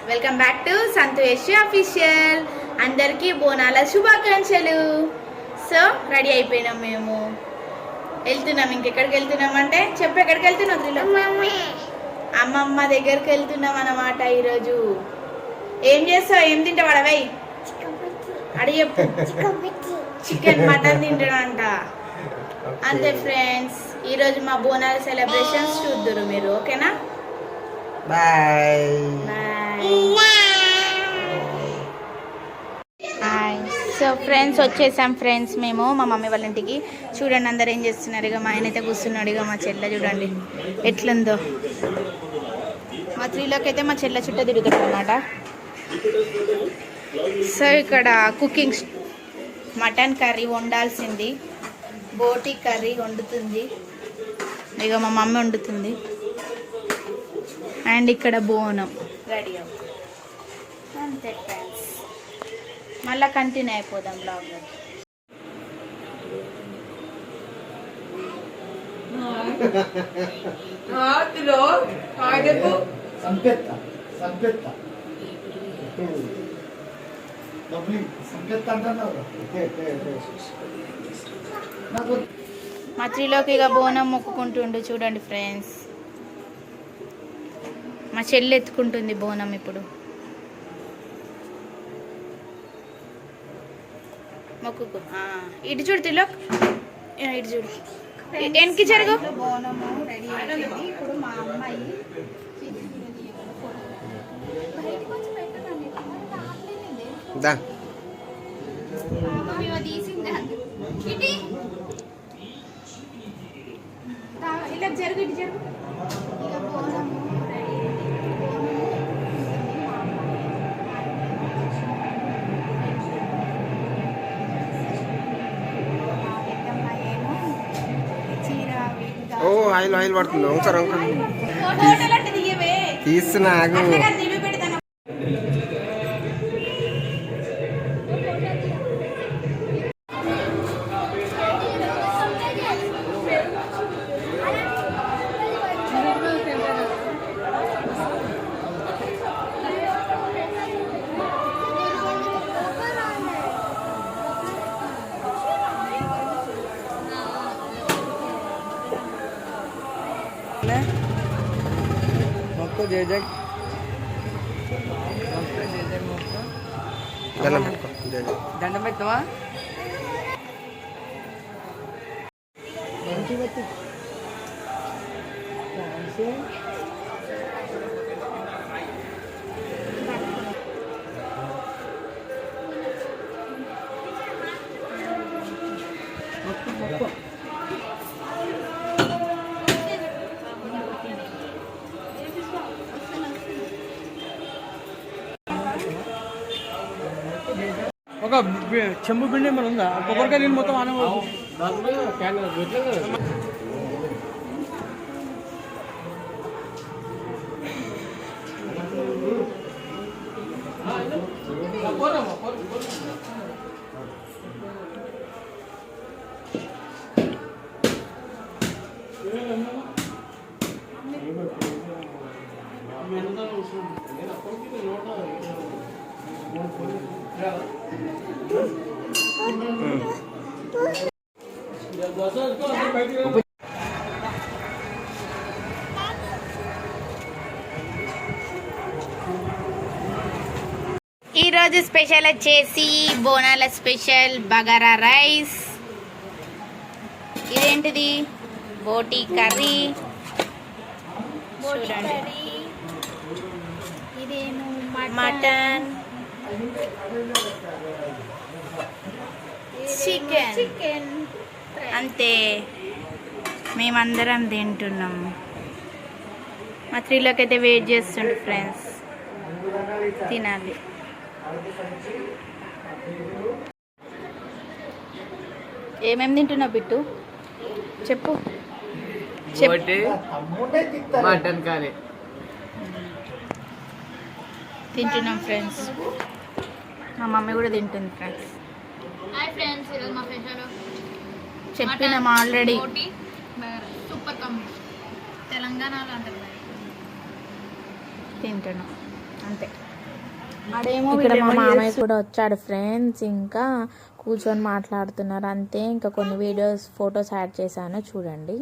Welcome back to Santosh official. అందరికీ బోనాల శుభాకాంక్షలు. సో రెడీ అయిపోయినాం, మేము వెళ్తున్నాం. ఇంకెక్కడికి వెళ్తున్నాం అంటే చెప్పు, ఎక్కడికి వెళ్తున్నాం? అమ్మమ్మ దగ్గరికి వెళ్తున్నాం అన్నమాట. ఈరోజు ఏం చేస్తావు, ఏం తింటావు? అడవై అడిగి చెప్పు. చికెన్ మటన్ తింటాడంట. అంతే ఫ్రెండ్స్, ఈరోజు మా బోనాల సెలబ్రేషన్స్ చూద్దురు మీరు, ఓకేనా? బాయ్. సో ఫ్రెండ్స్ వచ్చేసాం ఫ్రెండ్స్ మేము మా మమ్మీ వాళ్ళ ఇంటికి. చూడండి అందరు ఏం చేస్తున్నారు. ఇక మా ఆయన అయితే కూర్చున్నాడు. ఇక మా చెల్లె చూడండి ఎట్లుందో. మా త్రీలోకి అయితే మా చెల్లె చుట్టూ తిరుగుతుంది అన్నమాట. సో ఇక్కడ కుకింగ్, మటన్ కర్రీ వండాల్సింది, బోటి కర్రీ వండుతుంది. ఇక మా మమ్మీ వండుతుంది. అండ్ ఇక్కడ బోనం రెడీ అవుతుంది. అంతే ఫ్రెండ్స్, మళ్ళీ కంటిన్యూ అయిపోదాం బ్లాగ్లో. మా త్రీలోకి ఇక బోనం మొక్కుకుంటుండు. చూడండి ఫ్రెండ్స్, మా చెల్లి ఎత్తుకుంటుంది బోనం ఇప్పుడు. మొక్కుకు ఇటు చూడు తిలోక్, ఇటు చూడు, వెనక్కి జరుగు. బోనము రెడీ అయిపోయింది. ఇప్పుడు మా అమ్మాయి ఇలా జరుగు, ఇటు జరుగు. ఇక బోనము రెడీ. ఓ ఆయిల్ ఆయిల్ పడుతుంది. ఒకసారి తీస్తున్నా. మొక్కు జై జై దండం పెట్టుకో. దండం పెడతావా? ఒక చెంబు పిండి ఏమైనా ఉందా? కొబ్బరికాయ నీళ్ళు మొత్తం ఆన ఈరోజు స్పెషల్ వచ్చేసి బోనాల స్పెషల్ బగారా రైస్. ఇదేంటిది? బోటి కర్రీ. చూడండి, ఇదేమో మటన్, చికెన్. అంతే, మేమందరం తింటున్నాం. మా త్రీలోకి అయితే వెయిట్ చేస్తుండే ఫ్రెండ్స్, తినాలి. ఏమేమి తింటున్నావు బిట్టు? చెప్పు. మటన్ కర్రీ తింటున్నాం ఫ్రెండ్స్. మా మమ్మీ కూడా తింటుంది ఫ్రెండ్స్. చెప్పినాం ఆల్రెడీ. సూపర్ కాంబినేషన్, తెలంగాణలో అంటారు. తింటున్నాం అంతే. ఇక్కడ మా మామయ్య కూడా వచ్చాడు ఫ్రెండ్స్. ఇంకా కూర్చొని మాట్లాడుతున్నారు అంతే. ఇంకా కొన్ని వీడియోస్ ఫొటోస్ యాడ్ చేశాను చూడండి.